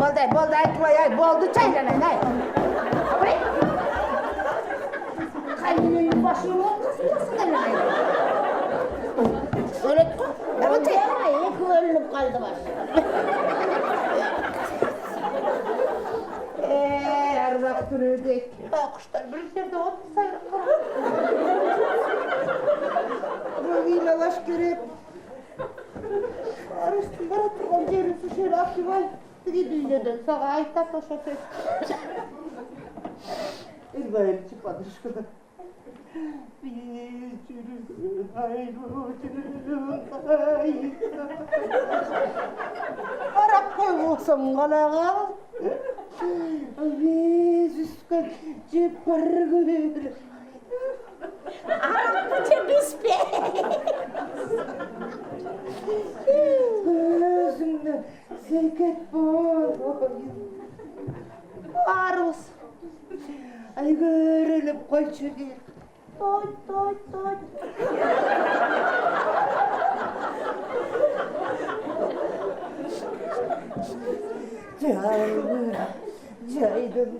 Болды, айтпай, болды, çaylanayın, ay. Abay. Kayının başının ortasındasın aylanayın. Öyle koy. Evet, iki ölünüp kaldı var. Erbak türüydük. Kuşlar birlikte ottu sayılır. Böyle baş görüp. Arıştım bana turgan cerisi şöyle akıbay. Dili düğüneden sağa ayta taşa tez. İlbayım çıkmadı şu kadar. Bir çürüdüm ayrıcım ayta. Arap koymasam kalağa. Biz üstten cepar görür. Arap temiz be. Gözümde seket boyun. Aruz. Ay görülüp koyçu bir. Toy. Caydım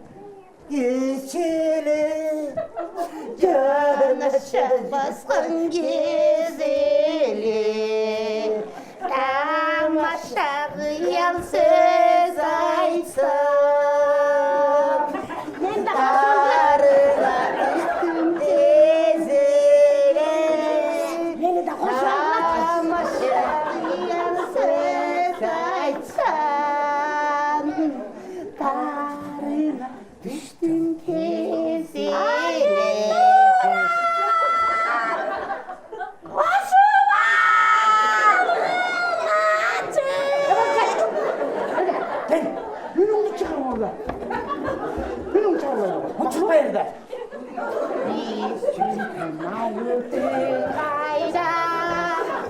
geçeli Canaşa basın gezeli Tamaşa kıyal söz aytsam Darına düştüm tezele Tamaşa kıyal söz aytsam Darına düştüm tezele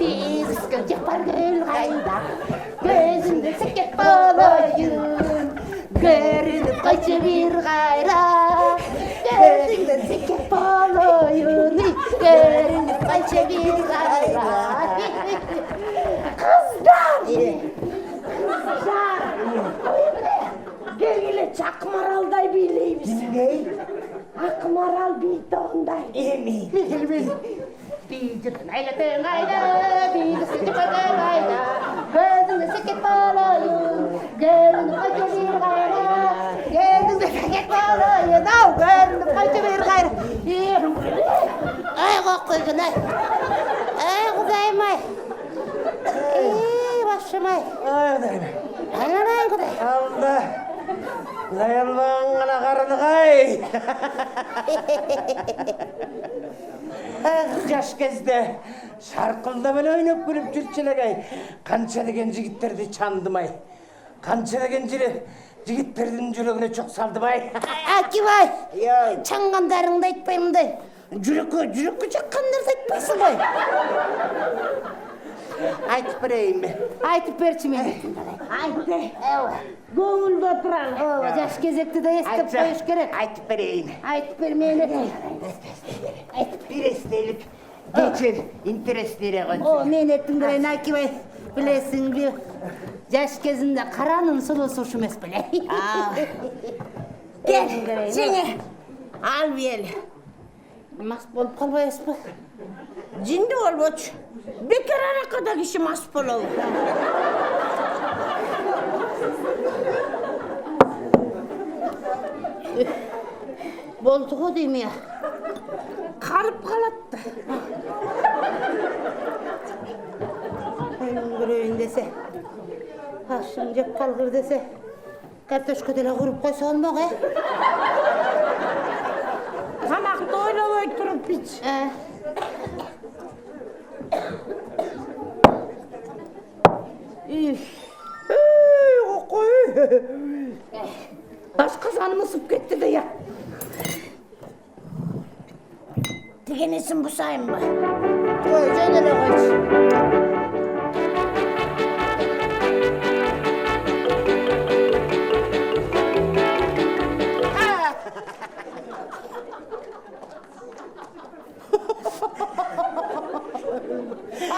Biz cepar gül gayda Gözümde seket balayın Görünüp kaçı bir gayra Gözümde seket balayın Görünüp kaçı bir gayra Kızlar Gönüle Çakmaral'day bileyimiz Akmaral bildi onday Bil Bilcidin ayladın ayda Bilisi cepar gayda Gözümde seket balayın Görünüp kaçı bir gayra Gözümde seket balayın Görünüp kaçı bir gayra Ay kokuydun ay Ay kudayım ay Başım ay Ay kudayım Ananayın kuday Allah Dayanmağına karını kay Yaş kezde şarkılda böyle oynayıp gülüp Türkçelegay Kança degen jigitterdi çandımay Kança degen jigitterдің жүрегіне çok saldımay Akibay Çanganдарыңды айтпаймын да Жүрекке жаққандарды айтпайсың ғой Айтып берейін бе Айтып берші мен Айтты Көңілді отыралım Жаш кезекті де естіп қойыш керек Айтып берейін Айтып бер мені Bir estelik geçer intereslere koy Мен еттім берейін Акибай Білесің бе Жаш кезінде қараның сұлусы ұш емес біле Gel, seni al bir Мас болып қалбайыз ба Cindi ol boç. Bekar ana kadar kişi maspol olur. Болды ғой деймін я Karıp kalattı. Көрейін десе Ашым жеп қалғыр десе Картошка деле құрып қойса olmaq Kanaktı oynamay durup hiç. Taş kazanım ısıp gitti de ya Digenesin bu sayın mı? Koy canına koy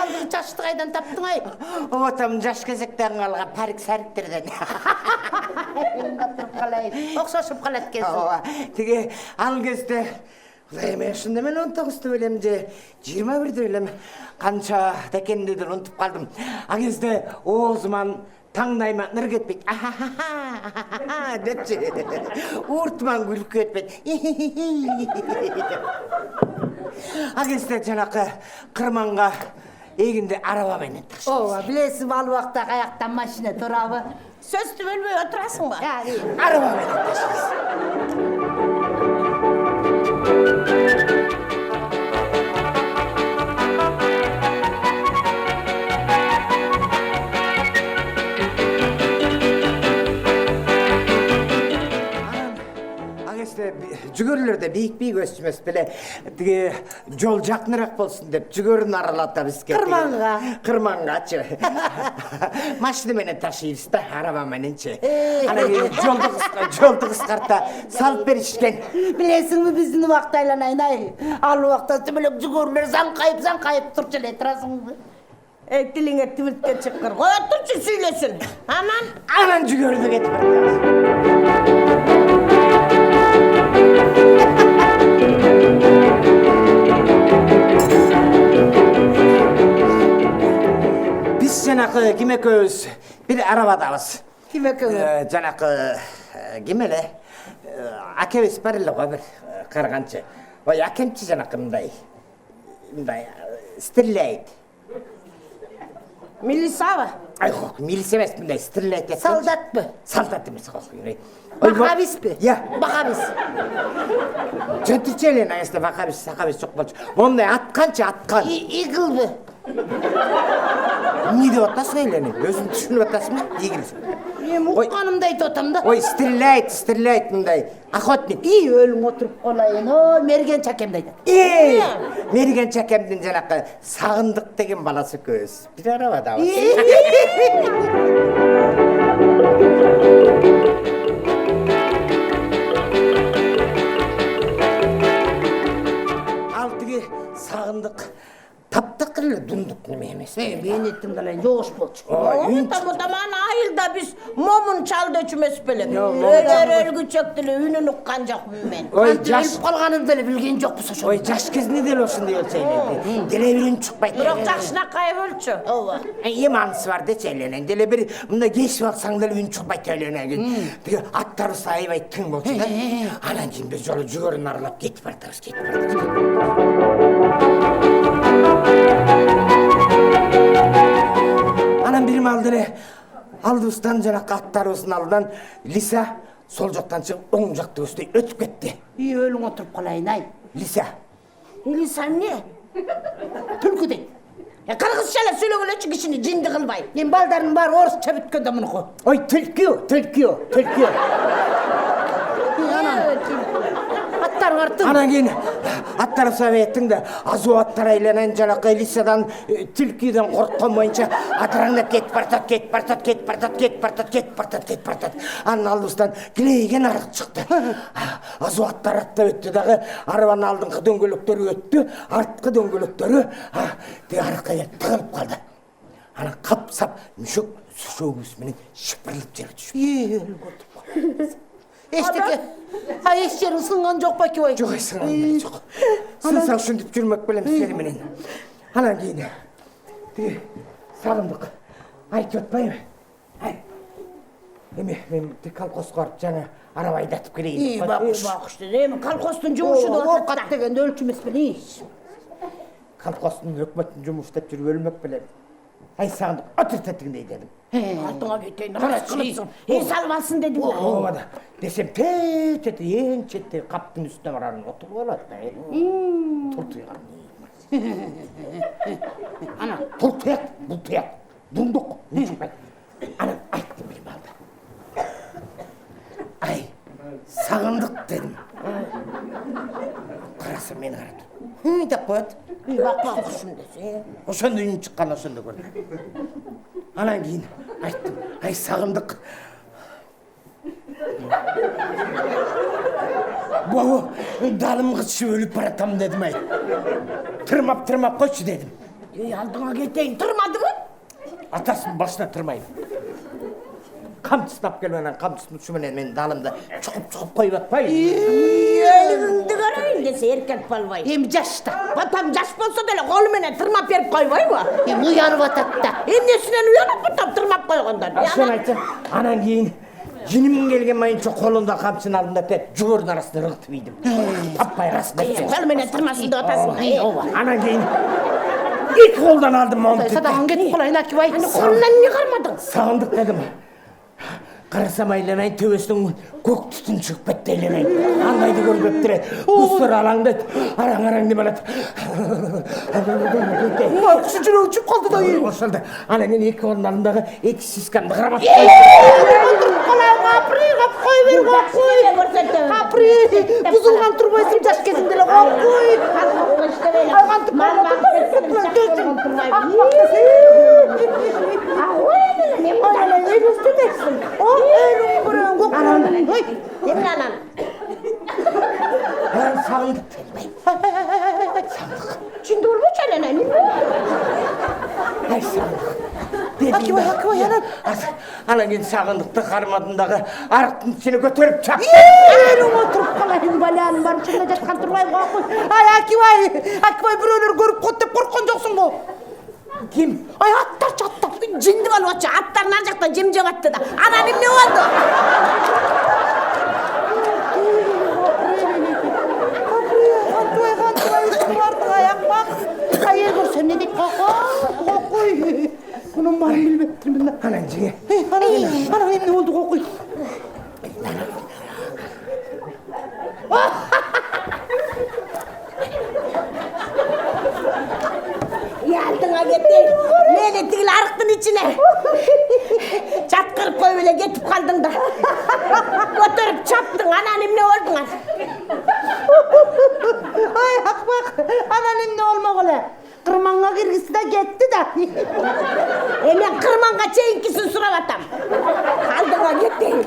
Aldın çaştı kaydan taptın ay Otam жаш кезектен қалған пәрік сәріктерден Отырып қалайын. Оқшашып қалады екенсің. ооба тиги ал кезде Құдай мен шынында мен 19-ты білем же 21-ді білем қанша екенін ұмытып қалдым. А кезде оозуман таңдайыма ныр кетпейді. Депчи. Ууртуман күліп кетпейді. А кезде жанакы қырманға егінде арабамен ташып. Ооба, білесің ал уақытта қаяқтан машина тұрабы. Сөзді бөлмей отырасың ба? Арабамен ташып. Жүгөрлөрдө бийик өсчүмөс беле тиги жол жакыныраак болсун деп жүгөрүн аралатабыз экен. Кырмангачы. Машина менен ташыйбыз да, араба мененчи. Анан жолду кыскарта салып беришкен. Білесіңбі біздің уақыт айланайын ай. Ал уақытта сүмелек жүгөрлер заңқайып тұрчу эле турасыңбы. Тилиңе тибилтке чыккыр. Кой турчу сүйлөсүн. Анан жүгөрдө кетип баратабыз. Biz janakı kim ekөөбүз bir arabadabız. Kim ekөөбүз? Janakı kim ele? Akebиз бар эле го бир карганчы. Ой акемчи жанакы мындай стреляет. Милисава? Ай хок, милиция эмес мындай стреляет. Солдатпы? Солдат эмес хок. Бакабиспи? Я. Бакабис. Жөнтүчелен айысты бакабис жок болчу. Мондай атканчы аткан. Игылбы? Не деп атасың элени? Өзүң түшүнүп атасыңбы? Игил. Мен укканымды айтып атам да. Ой, стреляет мындай. Охотник. Өлүң отуруп калайын. Ой, мерген чакемди айтат. Мерген чакемдин жанакы сагындык деген баласы көз. Bir arabada var. Ал тиги сагындык таптакыр эле дундук неме эмес. Мен еттим далайын, жогуш болчу. Таман айылда биз момун чалды өчүмөс беле. Өлгүчөктү эле үнүн уккан жокмун мен. Ой, жаш Өлүп калганын деле билген жокпуз ошо. Ой, жаш кезинде деле ошондой болчу эле. Деле бир үн чыкпайт. Бирок жакшынакай болчу. Ооба. Эми анысы бар дечи эленен. Деле бир мындай кесип алсаң деле үн чыкпайт эленен. Тиги аттарыбыз аябай тың болчу да. Анан кийин бир жолу жүгөрүн аралап кетип баратабыз, Анан бир маал деле алдыбыздан жанакы аттарыбыздын алдынан Лиса сол жактан чыгып оң жакты көздөй өтүп кетти. Өлүң отуруп калайын ай. Лиса. Лиса эмне? Түлкү дейт. Кыргызча эле сүйлөгөлөчү кишини жинди кылбай. Мен балдардын баары орусча бүткөн да мунуку. Ой, түлкү. Аттарың арттың. Анан кийин аттар сабеттин да азуу аттар айланан жанакы Лисадан түлкүдөн корккон боюнча атыраңдап кетип бартат. Анын алдыбыздан килейген арык чыкты. Азуу аттар аттап өттү дагы арабанын алдыңкы дөңгөлөктөрү өттү, арткы дөңгөлөктөрү тиги арыкка келип тыгылып калды. Анан капсап мүшөк сушөөгүбүз менен шыпырылып жерге түшүп. Эчтеке. Эч жериң сынган жок беки ой. Жок, сынган жок. Сынса ушинтип жүрмөк белем сени менен. Анан кийин тиги сагындык айтып атпайбы? Эми мен колхозго барып жаңа араба айдатып келейин. Бакышты. Эми колхоздун жумушу да Оокат дегенди өлчүмөс беле. Колхоздун өкмөттүн жумушу деп жүрүп өлмөк белем. Ай сагындык отур тетигиндей дедим. Артыңа кетейин. Салып алсын дедим. Ооба да. Десем тет эң четте каптын үстүнө барарын отуруп алат да. Туртуйган. Ана туртуят, бутуят. Дундук, үчүпайт. Анан айттым бир балда. Ай, сагындык дедим. Караса мени карады. Деп коет. Бакышты десе. Ошондо үн чыккан ошондо көрдүм. Анан кийин айттым. Ай сагындык. Бабу, далым кычып өлүп баратам дедим ай. Тырмап койчу дедим. Алдыңа кетейин, турмадыбы? Атасынын башына тырмайм. камчыстап келіп анан камчыстын учуменен менин далымды чукуп коюп атпайбы. Өлігіңді қарайын десе еркек болбай. Эми жашта. Батам жаш болса деле қолы менен тырмап беріп қойбайбы? Эми уянып атат да. Эмнесинен уянып батам тырмап қойғандар. Ошону айтсам, анан кийин жиним келген майынча колумда камчынын алдында теп жүгөрдүн арасында ыргытып ийдим. Таппай расында. Қолы менен тырмасын деп атасың. Анан кийин эки колдон алдым момду. Садаган кетип калайын Акибай. Қолынан не қармадың? Сагындык дедим. Карасам айланайын төбөсүнөн көк түтүн чыгып кетти айланайын. Андайды көрбөптүр. Кустар алаңдайт. Араң деп алат. Киши жүрөгү учуп калды да. Ошондо анан кийин эки колдун алдындагы эки сискамды кармап Капри, бузулган турбайсың жаш кезиңде эле кой. сагындык. Чынды болбойчу эле Ай сагындык. Акибай, анан кийин сагындыкты кармадым дагы арыктын ичине көтөрүп чаптым. Элиңе туруп калайын, баланын баары чынында жаткан турбайбы кой. Ай Акибай бирөөлөр көрүп калат деп корккон жоксуңбу? Ким? Ай аттар чаттап. Жинди болуп атчы, аттар нар жактан жем жагатты да. Анан эмне болду? Аял көрсөм не деп кокой. Мунун баарын билбептирмин да. Анан жиңе. Анан эмне болду кокой? Алдыңа кетейин. Мени тигил арыктын ичине чаткырып коюп эле кетип калдың да. Көтөрүп чаптың, анан эмне болдуң? Ай акбак, анан эмне болмок эле? Кырманга киргизди да кетти да. Мен кырманга чейинкисин сурап атам. Алдыңа кетейин.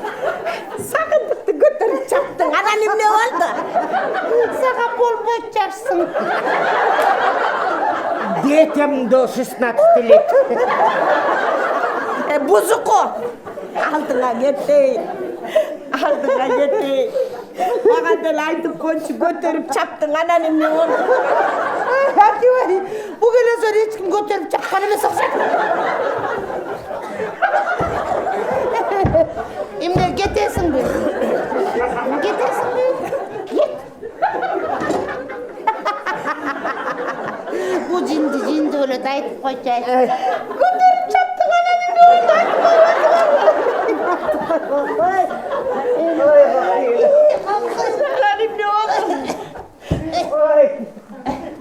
Сагындыкты көтөрүп чаптың, анан эмне болду? Сага болбойт жашсың. Детям до 16 лет. Бузуку. Алдыңа кетейин. Мага деле айтып койчу, көтөрүп чаптың, анан эмне болду? Акибай, бу келесер эч ким көтөрүп чапкан эмес окшойт. Эмне кетесиңби? Кет. Бу жинди өлөт айтып койчу. Көтөрүп чаптың, анан эмне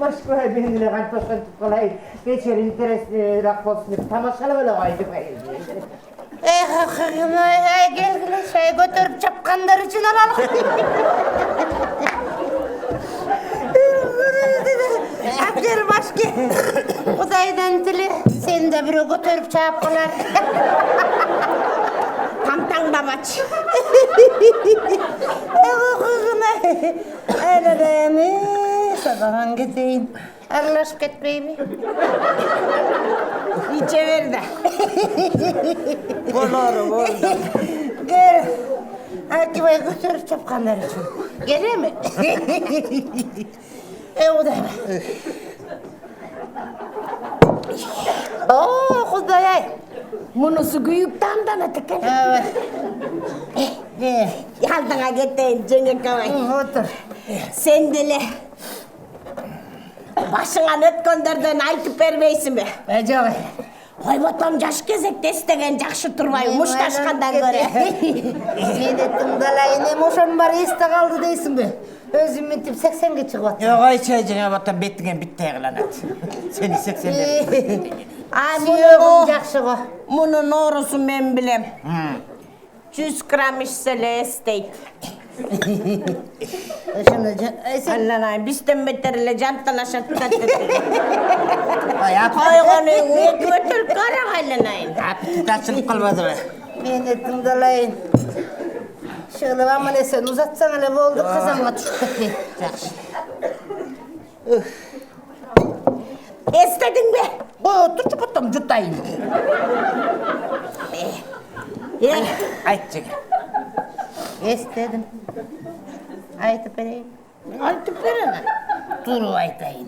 Машкой мен эле кантип кантип калайын. Кечер интереснирээк болсун деп тамашалап эле койдум. Келгиле шай көтөрүп чапкандар үчүн алалы. Абдер башки. Кудайдан тиле, сен да бирөө көтөрүп чаап калар. Тамтаңдабачы. Садаган кетейин. Аралашып кетпейби? Иче берди. Болду. Кел. Акибай көтөрүп чапкандар үчүн. Келеби? Кудайым. Кудай-ай. Мунусу күйүп тамданат экен. Алдыңа кетейин, жеңекебай. Отур. Сен деле башыңан өткөндөрдөн айтып бербейсиңби? Жок. Койботом жаш кезекте эстеген жакшы турбайбы, мушташкандан көрө. Мени тыңдалайын, эми ошонун баары эсте калды дейсиңби? Өзүм мынтип 80ге чыгып аттым. Койчу, жеңе батан беттиген биттей кыланат. Сени 80 Сүйөгүм жакшы го. Мунун оорусун мен билем. 100 грамм ичсе эле эстейт. Ошону Алланай, бизден бетер эле жанталашат да. Койгону эки бөтөлүп карак айланайын. аппетит ачылып калбадыбы? мени тыңдалайын. Шыгылып аман эсен узатсаң эле болду, казанга түшүп кетпей. Жакшы. Эстедиңби? Отурчу потом жутайын. Айт жеке. Естедім. Айтып берейін. Айтып беремін. Тұрып айтайын.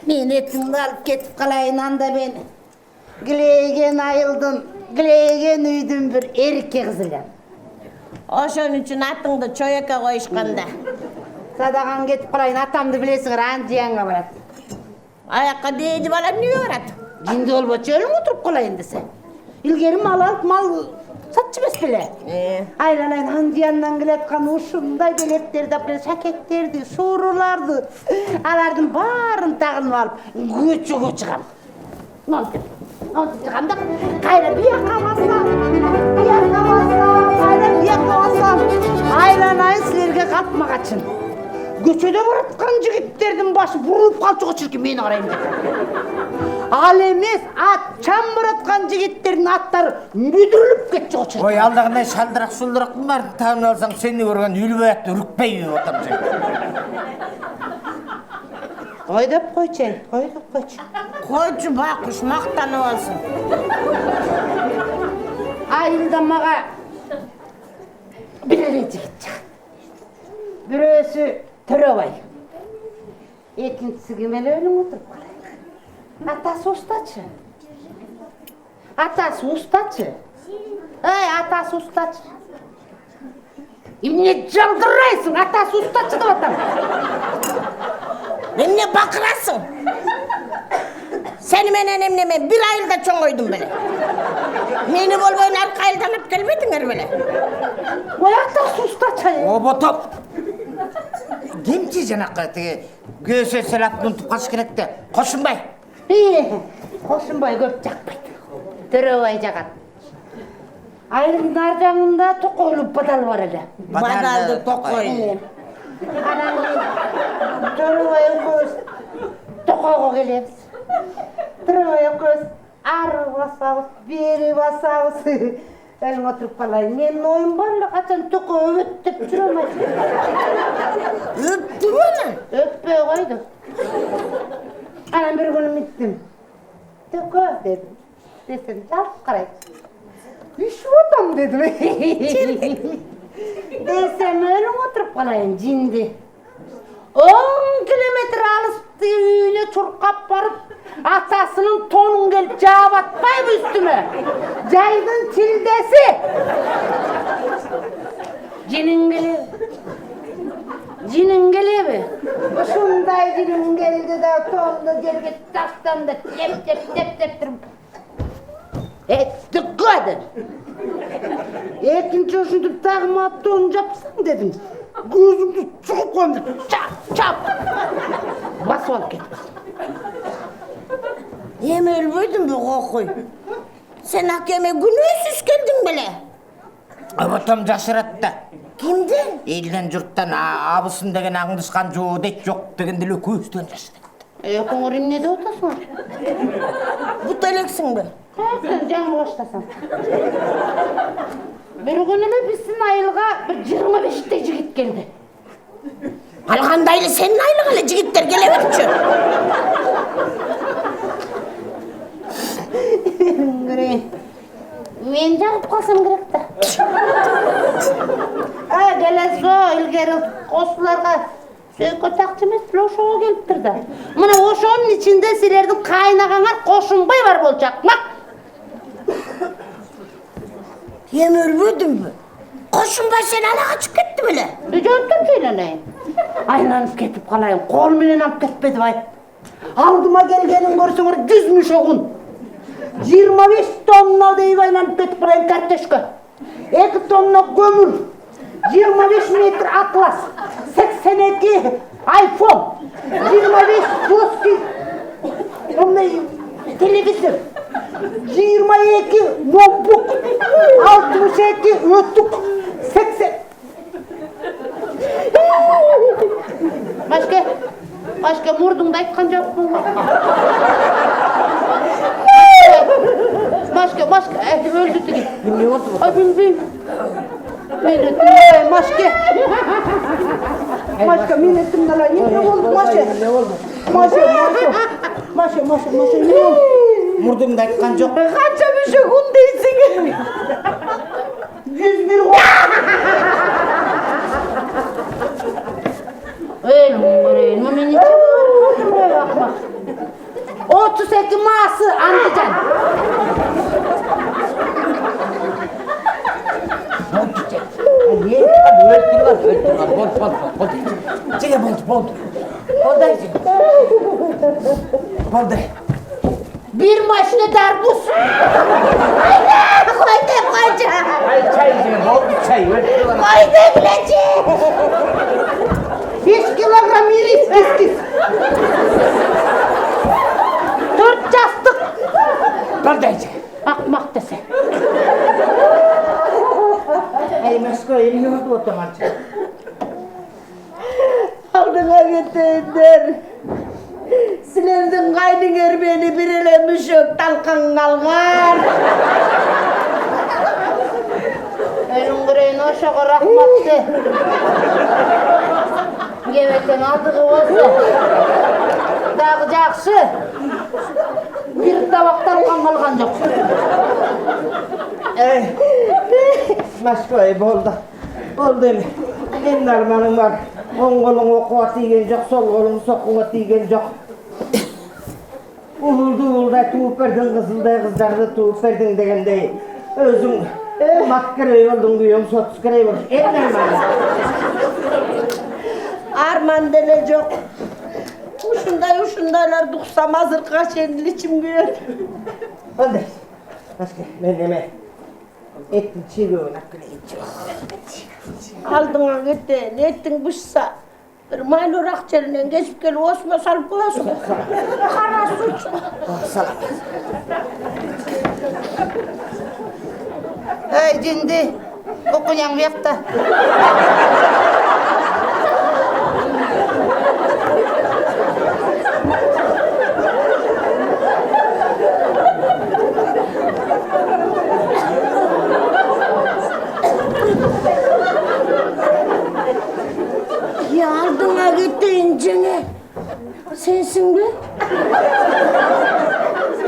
Мен етімді алып кетіп қалайын анда бені. Гілейген айылдың, гілейген үйдің бір ерке қызылам. Ошон үшін атыңды чояка қойышқанда. Садаған кетіп қалайын, атамды білесіңір, Андиянға барады. Аяққа дейді балам неге барады? Жинді болбы чөлің отырып қалайын десе. Илгері мал алып, мал сатшы бес біле. Айланайын Андияннан келетқан ушындай белеттерді, шәкеттерді, шуруларды, алардың барын тағынып алып, көчіге шығам. Нонтып шығамда, қайра бияққа басам, қайра бияққа басам. Айланайын сілерге қатма қачын. Көчеде баратқан жігіттердің башы бұрылып қалшыға шірке мені қарайын деп. Ал емес, атчан баратқан жігіттердің аттары мүдіріліп кетшіға шірке. Ой, алдағындай шалдырақ-шулдырақтың бар, тағын алсаң сені көрген үлі әтті үрікпей отырым жай. Қой деп қойчай, қой деп қойчай. Қойчы бақыш, мақтанып алсын. Айылдамаға бірі жігіт шығады. Бірөсі Төрөбай. Екіншісі кемел өлің отырып қалайық. Атасы ұстачы. Атасы ұстачы. Эй, атасы ұстачы. Емне жалдырайсың, атасы ұстачы деп атам. Емне бақырасың. Сені менен емнеме бір айылда чоң ойдым біле. Мені болбойын арқа айылдан алып келмедіңер біле. Ой, атасы ұстачы. О, ботоп. Кемчи жанаққа көсе селаттың тұқаш керекті. Қошынбай. Қошынбай көп жақпайды. Төрөбай жағады. Айылдың ар жағында тоқойлы бадал бар әлі. Бадалды тоқой. Анан Төрөбай өкөз тоқойға келеміз. Төрөбай өкөз ары басабыз, бері басабыз. Әлің отырып қалайын, менің ойым барлы қачан тоқы өттіп жүр алмайды. Өпті бөні? Өппе қойды. Анан бір күнім иттім. Тоқы дедім. Десем, жалып қарайды. Үшіп отам дедім. Десем, өлің отырып қалайын, жинді. 10 километр алысты үйіне чұрқап барып, атасының тонын келіп жауап атпай бұл үстіме. Жайдың тілдесі. Жинің келебі? Шындай жинің келді да тонды жерге тастанды, теп тұрым. Түк қады. Екінші үшінді тағыма тон жапсаң дедім. Көзіңді шығып қойымды, чап! Басып алып кетіп. Еме өлбөйдің бі қоқой? Сен әкеме күнөсіз келдің біле? Ботом жашыратты. Кімден? Елден жұрттан абысын деген аңдысқан жоу дейт жоқ дегенделі көзден жашыратты. Қоңыр емнеде отасың? Бұт әлексің бі? Сен жаңыл баштасың. Bir gününe bizsin ayılға 25'te jigit geldi. Қалғандайлы сенің айылғалы жигиттер келе берчү. Мен жағып қалсам керек та. Келесі ilgeri осыларға сөйкі тақчы емес, ошоға келіп тұрды. Мына ошоның içinde сілердің қайнағаңар Қошынбай бар болчақ. Ем өлбөдім бі? Қошынбай сен ала қачып кетті біле? Жөнтім жейланайын. Айланып кетіп қалайын, қол менен алып кетпеді бай. Алдыма келгенін көрсеңір 100 мүшоғын. 25 тонна дейіп айланып кетіп қалайын картешкі. 2 тонна көмір, 25 метр атлас, 82 айфон, 25 плоский телевизор. 22 ноутбук, 62 өттік, 80. Başka murdumda айтқан жоқ болма. Başka, öldü tüge. Ne oldu bu? Ay bilmeyim. Milletim, Maşka milletim ne oldu? Ne oldu? Maşka, ne oldu? Murdumda aytkan jok. Kança müşe kun deysin. 101 gol. Öyle mi? Mami ne bakma. 32 Ması Andıcan. Çeke boldu. Boldu. Bir maçlı darbus. Koydu. Ay çay içine boldu çay. Koydu bileci. 5 kilogram iris eskis. 4 castık. Boldu içe. Akmak dese. Ay Mesko elini vurdu otomaç. Aldığına götürdür. Silendin kaydın erbeni birilemiş yok talkan kalkan. Elin kırayın aşağı rahmatlı. Gevetin adığı olsa. Dağıcaksı. Bir tabaktan kan kalkan yok. Mesko boldu. Boldu mi? Benim armanım var. On kolun okuğa tiygen yok, sol kolun sokuğa tiygen yok. Uğulda tuğup verdin kızılday kızlarda tuğup verdin degende. Özüm makkara oldun duyuyorum, 30 kere vur. En armanım. Arman dele yok. Uşundaylar duksam hazır kaç elini içim gör. Oldu. Başka ben deme. Ettin çiğ hakkını içiyor. Aldın gitti, ne ettin buşsa. Bir maylur akçelinden geçip gel, osma salıp koyasın. Kara suç. Salam. Hey cindi, okuyan yakta. Yardıma gittin cini. Sensin be.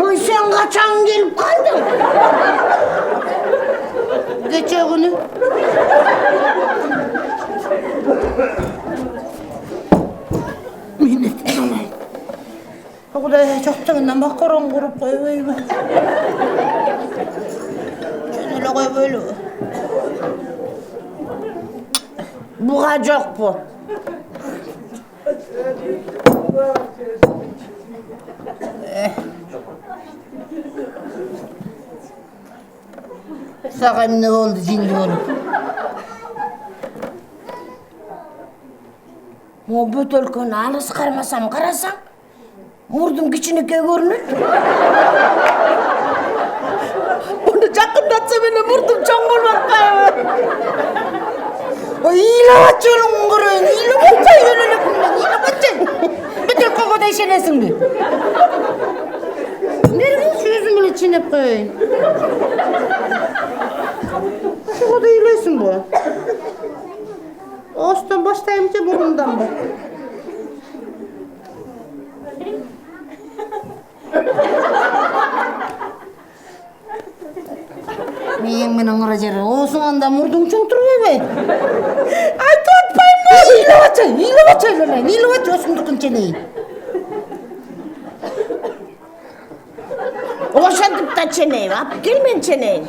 Oy sen kaçan gelip kaldın. Geçe günü. Minnet anay. O kadar çok tığından bak koron kurup koy böyle. Şöyle koy böyle. Bu kacak bu. Sakın ne oldu cindi oğlum? Muhabbet olkunu alız karmasam karasam murdum küçünüke görünür. Onu çakındatsa beni murdum çongulmak kayı. İyile açıyorum kırın, iyile bakçay önüne kumdan, iyile bakçay. Bütün kokuda işenesin bir. Nerede şu yüzümün içine koyun? Şu kadar iyilesin bu. Ağustan başlayınca burnundan bak. Neyin benim aracları? Olsun anda murdum çoğunturuyor be. Ay tutmayın mı? İyile bakçay lan. İyile bakçay olsun dukun çeneyi. Oşadıp da çeneyi var. Gelmeyin çeneyi.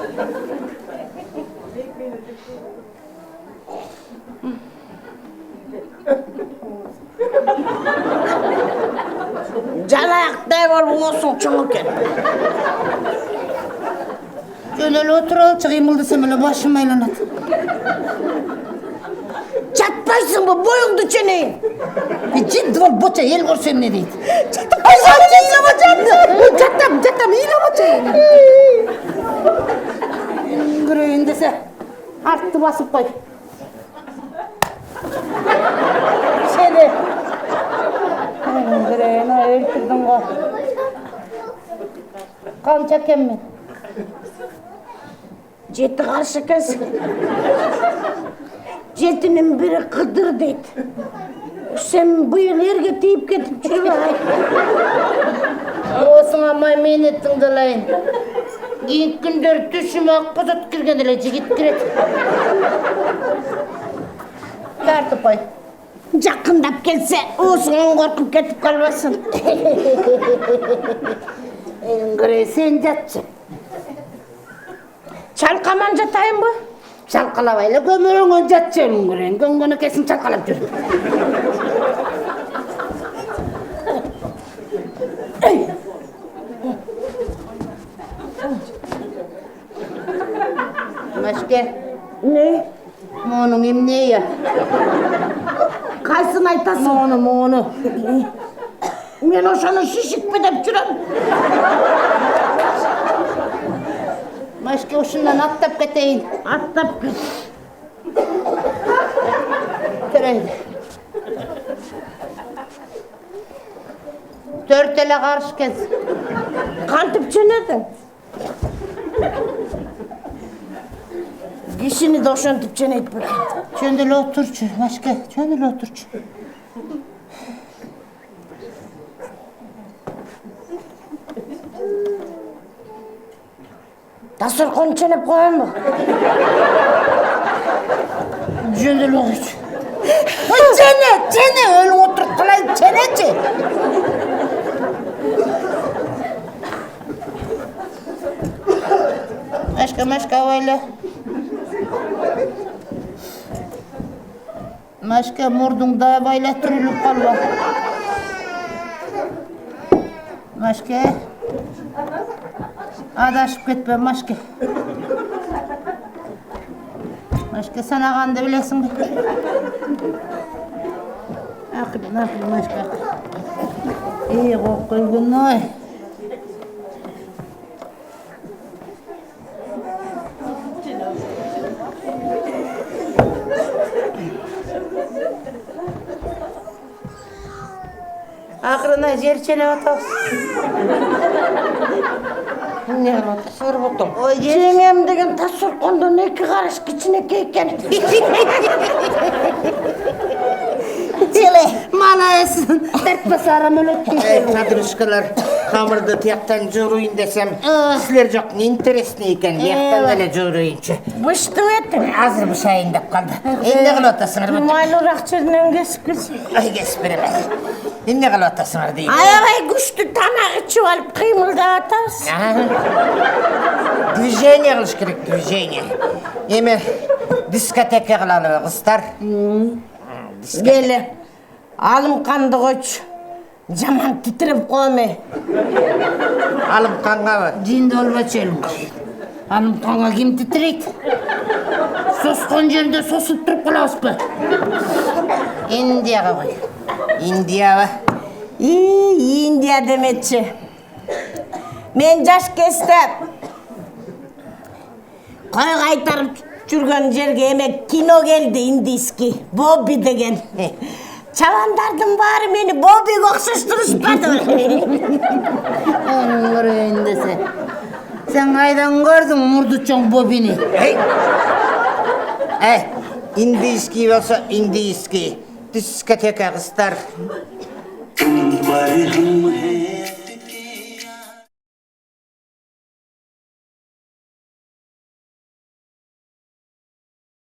Calayak devar bu olsun çabuk. Şöyle otur çıkayım oldu sen böyle başıma ilanat. Çatpaysın bu boyundu çeneyi. Bir ciddi ol boça el var senin ne değil. Ay sen iyi lavacaksın. Çattım iyi lavacaksın. Gırıyın dese arttı basıp koy. Seni. Gırıyına öldürdün koy. Kan çeken mi? Cetti karşı kız. Cettinin biri kıdır dedi. Sen bu yıl erge deyip getip çürüme. Olsun Мамай мені тыңдалайын. Кейінгі күндері түшіме ақ бозат кірген еле жігіт кіреді. Тартып қой. Жақындап келсе, осыңнан қорқып кетіп қалбасын. Үңгіре сен жатшы. Шалқаман жатайын ба? Шалқалабайлы көміріңен жатшы үңгірен. Көңгені кесін шалқалап жүр. Мәшке. Не? Моның емне я? Қайсын айтасың? Моны. Мен ошаны шишікпе деп жүрем. Мәшке ұшынан аттап кетейін. Аттап кет. Түрейді. Төрт әлі қарыш кез. Қантып жөнедің? Кишini de ошентип жөнөйт бекен. Жөнделе отырчу, Мәшке, жөнделе отырчу. Дастархан ченеп коем ба? Жөнделе отырчу. Чене, өлүң отуруп калайын, ченечи. Мәшке, ойлы. Мәшке, мұрдыңда байла түріліп қалба. Мәшке. Адашып кетпе, Мәшке. Мәшке, санағанды білесің бе? Ақыл, Мәшке. Қоқ қойгын, ой. Ақырына жер ченеп атабыз. Не қылып сырып отырм? Жеңем деген Дастархандан 2 қараш кичинекей екен. Теле, малайсың. Тартпасарам өлөттү. Кадрышкалар, қамырды тияқтан жоруйын десем, сілер жоқ не интересный екен, тияқтан әлі жоруйыншы. Бұштың еттің? Азыр бұшайын деп қалды. Енді қылып атасыңар бұты? Майлырақ жерінен кесіп келсін. Ай, кесіп беремін. Енді қылып атасыңар дейін. Аябай күшті тамақ ішіп алып қимылдап атабыз. Движение қылыш керек, движение. Еме, дискотека қылалы қыздар. Келі, алым қанды қойшы. Жаман титреп қойме. Алым қанға ба? Жинді олбачы елім. Алым қанға кем титрейді? Сосқан жерінде сосып тұрып қалауыз ба? Индияға қой. Индия ба? Индия деметші. Мен жаш кесті. Қой қайтарып жүрген жерге емек кино келді индийский. Бобби деген. Чавандардың бары мені Боббиге ұқсастырыспады. Оның көрейін десе. Сен қайдан көрдің мұрды чоң Боббини? Индийский болса индийский. Дискотека қыздар.